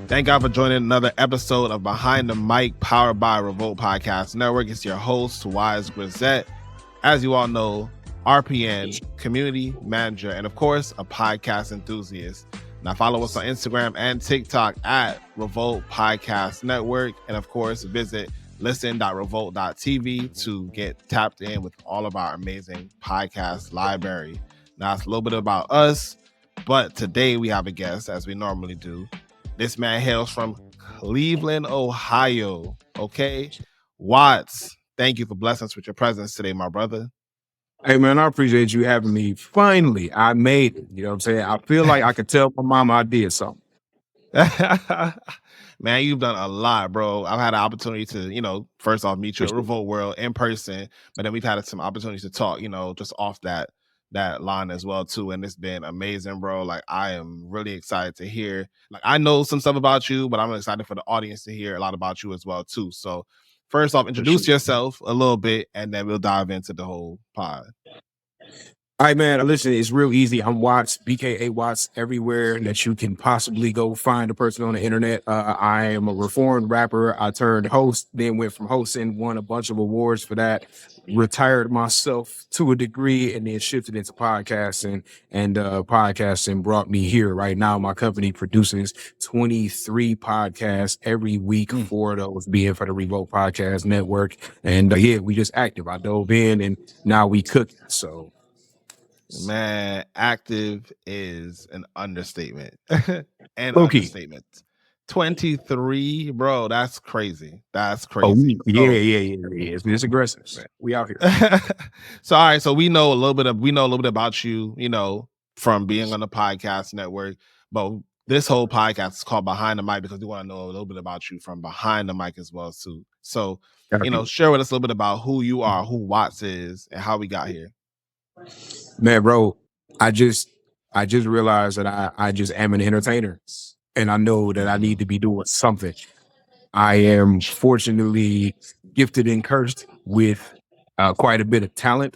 Thank God for joining another episode of Behind the Mic, powered by REVOLT Podcast Network. It's your host, Wise Grisette. As you all know, RPN, community manager, and of course, a podcast enthusiast. Now follow us on Instagram and TikTok at REVOLT Podcast Network. And of course, visit listen.revolt.tv to get tapped in with all of our amazing podcast library. Now it's a little bit about us, but today we have a guest, as we normally do. This man hails from Cleveland, Ohio. Okay. Watts, thank you for blessing us with your presence today, my brother. Hey, man, I appreciate you having me. Finally, I made it. You know what I'm saying? I feel like I could tell my mama I did something. Man, you've done a lot, bro. I've had an opportunity to, first off, meet you at Revolt World in person, but then we've had some opportunities to talk, just off that line as well too, and it's been amazing, bro. Like, I am really excited to hear, like, I know some stuff about you, but I'm excited for the audience to hear a lot about you as well too. So first off, introduce yourself a little bit, and then we'll dive into the whole pod. All right, man, listen, it's real easy. I'm Watts, B.K.A Watts, everywhere that you can possibly go find a person on the internet. I am a reformed rapper. I turned host, then went from hosting, won a bunch of awards for that, retired myself to a degree, and then shifted into podcasting. And podcasting brought me here. Right now, my company produces 23 podcasts every week, 4 of those being for the REVOLT Podcast Network. And we just active. I dove in, and now we cook. So... Man, active is an understatement. Understatement. 23, bro. That's crazy. That's crazy. Oh, yeah. It's aggressive. Man. We out here. So, all right. So we know a little bit about you, from being on the podcast network. But this whole podcast is called Behind the Mic because we want to know a little bit about you from behind the mic as well too. So, share with us a little bit about who you are, who Watts is, and how we got here. Man, bro, I just realized that I just am an entertainer, and I know that I need to be doing something. I am fortunately gifted and cursed with quite a bit of talent.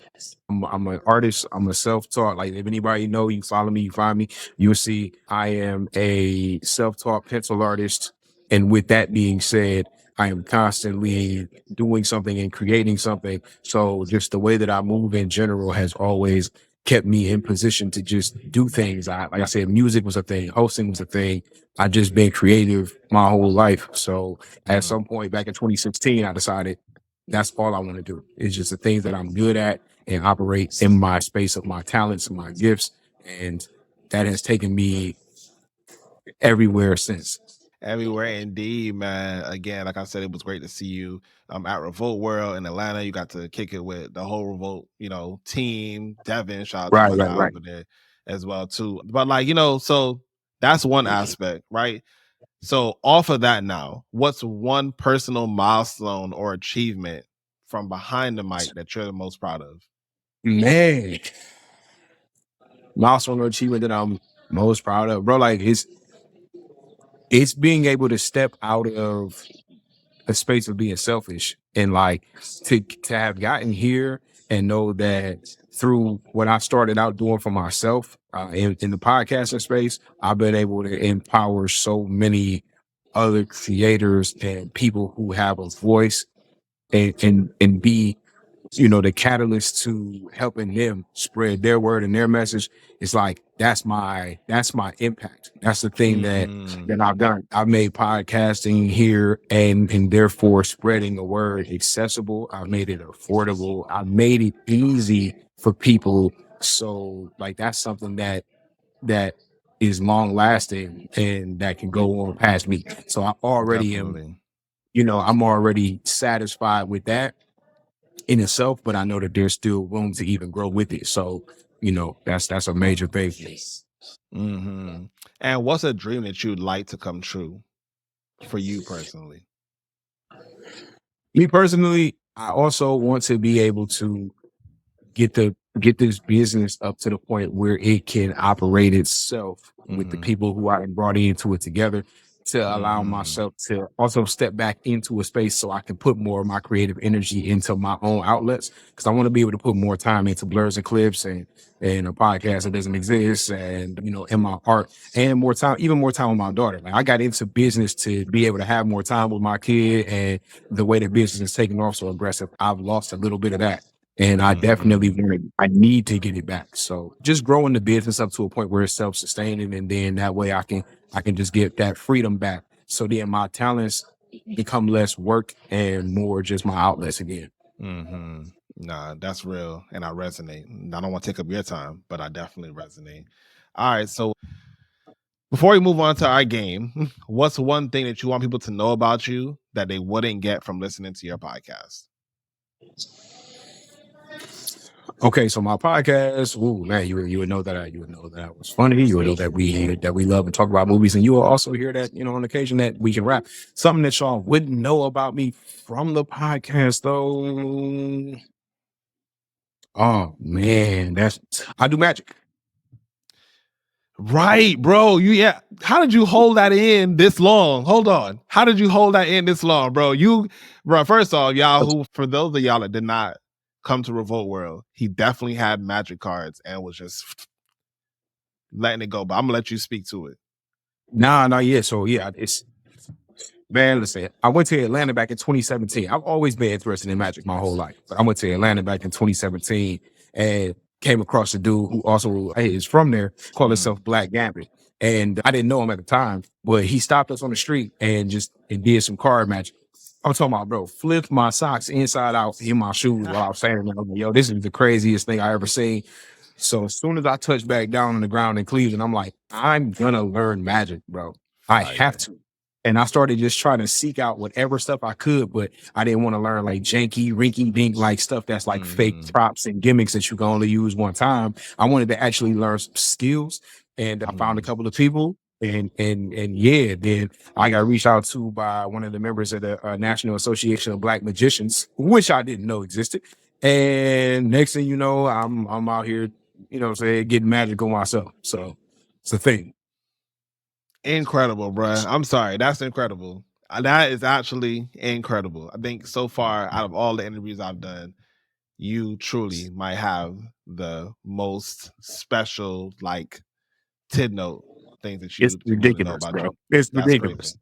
I'm an artist. I'm a self-taught. Like, if anybody know, you follow me, you find me, you'll see I am a self-taught pencil artist. And with that being said, I am constantly doing something and creating something. So just the way that I move in general has always kept me in position to just do things. Like I said, music was a thing, hosting was a thing. I just been creative my whole life. So at some point back in 2016, I decided that's all I want to do. It's just the things that I'm good at and operate in my space of my talents and my gifts. And that has taken me everywhere since. Everywhere indeed, man. Again, like I said, it was great to see you at Revolt World in Atlanta. You got to kick it with the whole Revolt, team. Devin, shout out to my guy over there as well too. But so that's one aspect, right? So off of that now, what's one personal milestone or achievement from behind the mic that you're the most proud of? Man, milestone or achievement that I'm most proud of, bro, like it's being able to step out of a space of being selfish and like to have gotten here and know that through what I started out doing for myself in the podcasting space, I've been able to empower so many other creators and people who have a voice and be, the catalyst to helping them spread their word and their message. It's like, that's my impact. That's the thing that I've done. I've made podcasting here and therefore spreading the word accessible. I've made it affordable. I've made it easy for people. So like, that's something that is long lasting and that can go on past me. So I already am, I'm already satisfied with that in itself, but I know that there's still room to even grow with it. So, that's a major thing for me. Mm-hmm. And what's a dream that you'd like to come true for you personally? Me personally, I also want to be able to get this business up to the point where it can operate itself with the people who I brought into it together. to allow myself to also step back into a space so I can put more of my creative energy into my own outlets. Because I want to be able to put more time into Blerds and Clips and a podcast that doesn't exist, and in my art, and more time, even more time with my daughter. Like, I got into business to be able to have more time with my kid, and the way that business is taking off so aggressive, I've lost a little bit of that. And I definitely I need to get it back. So just growing the business up to a point where it's self-sustaining, and then that way I can just get that freedom back. So then my talents become less work and more just my outlets again. Nah, that's real, and I resonate. I don't want to take up your time, but I definitely resonate. All right, so before we move on to our game, what's one thing that you want people to know about you that they wouldn't get from listening to your podcast? Okay, so my podcast, man, you would know that I was funny. You would know that we love and talk about movies, and you will also hear that on occasion that we can rap. Something that y'all wouldn't know about me from the podcast, though. Oh man, I do magic. Right, bro. How did you hold that in this long? Hold on. How did you hold that in this long, bro? First off, y'all, for those of y'all that did not come to Revolt World, he definitely had magic cards and was just letting it go. But I'm gonna let you speak to it. Yeah. So yeah, man, listen, I went to Atlanta back in 2017. I've always been interested in magic my whole life. But I went to Atlanta back in 2017 and came across a dude who also is from there, called himself Black Gambit. And I didn't know him at the time, but he stopped us on the street and did some card magic. I'm talking about, bro, flipped my socks inside out in my shoes while I was saying, yo, this is the craziest thing I ever seen. So as soon as I touched back down on the ground in Cleveland, I'm like, I'm gonna learn magic, bro. I have to. And I started just trying to seek out whatever stuff I could, but I didn't want to learn like janky, rinky dink, like stuff that's like fake props and gimmicks that you can only use one time. I wanted to actually learn some skills, and I found a couple of people. And yeah, then I got reached out to by one of the members of the National Association of Black Magicians, which I didn't know existed. And next thing you know, I'm out here, getting magical myself. So it's a thing. Incredible, bro. I'm sorry. That's incredible. That is actually incredible. I think so far, out of all the interviews I've done, you truly might have the most special, like, tid note things that you ridiculous, know about bro. you. It's ridiculous.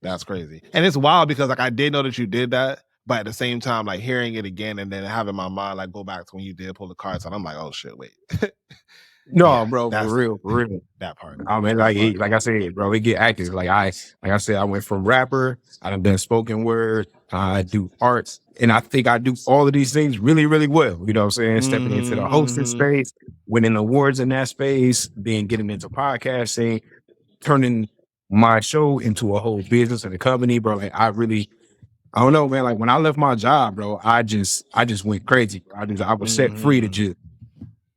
That's crazy. And it's wild because like I did know that you did that, but at the same time, like hearing it again and then having my mind like go back to when you did pull the cards and I'm like, oh shit, wait. No, bro, for real. That part. I mean, like I said, bro, it get active. Like I said, I went from rapper, I done spoken word, I do arts, and I think I do all of these things really, really well. You know what I'm saying? Stepping into the hosting space, winning awards in that space, then getting into podcasting, turning my show into a whole business and a company, bro. Like I don't know, man. Like when I left my job, bro, I just went crazy. I was set free to just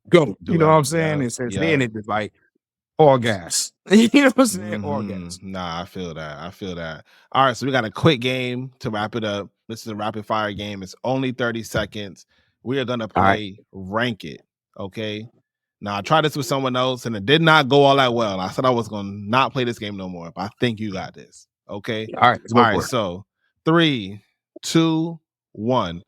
go. You know what I'm saying? And since then, it was like all gas. You know what I'm saying? All gas. Nah, I feel that. All right, so we got a quick game to wrap it up. This is a rapid fire game. It's only 30 seconds. We are gonna play Rank It. Okay. Now I tried this with someone else and it did not go all that well. I said I was gonna not play this game no more, but I think you got this. Okay. All right. So 3, 2, 1.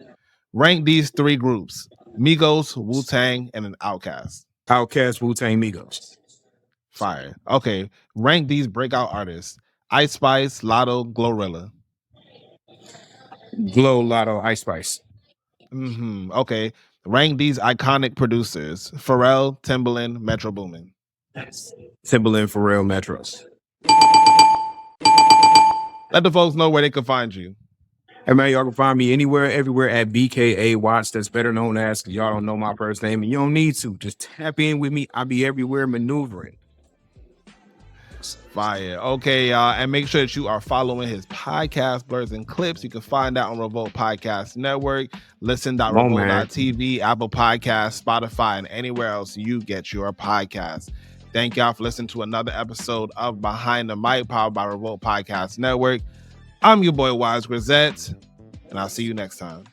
Rank these 3 groups: Migos, Wu-Tang, and an Outkast. Outkast, Wu-Tang, Migos. Fire. Okay. Rank these breakout artists: Ice Spice, Lotto, Glorilla. Glow, Lotto, Ice Spice. Okay. Rank these iconic producers: Pharrell, Timbaland, Metro Boomin. Timbaland, Pharrell, Metros. Let the folks know where they can find you. Hey man, y'all can find me anywhere, everywhere at B.K.A Watts. That's better known as, y'all don't know my first name and you don't need to. Just tap in with me. I'll be everywhere maneuvering. Fire. Okay, y'all. And make sure that you are following his podcast, Blerds and Clips. You can find that on Revolt Podcast Network, listen.revolt.tv, Apple Podcasts, Spotify, and anywhere else you get your podcast. Thank y'all for listening to another episode of Behind the Mic, powered by Revolt Podcast Network. I'm your boy, Wise Grisette, and I'll see you next time.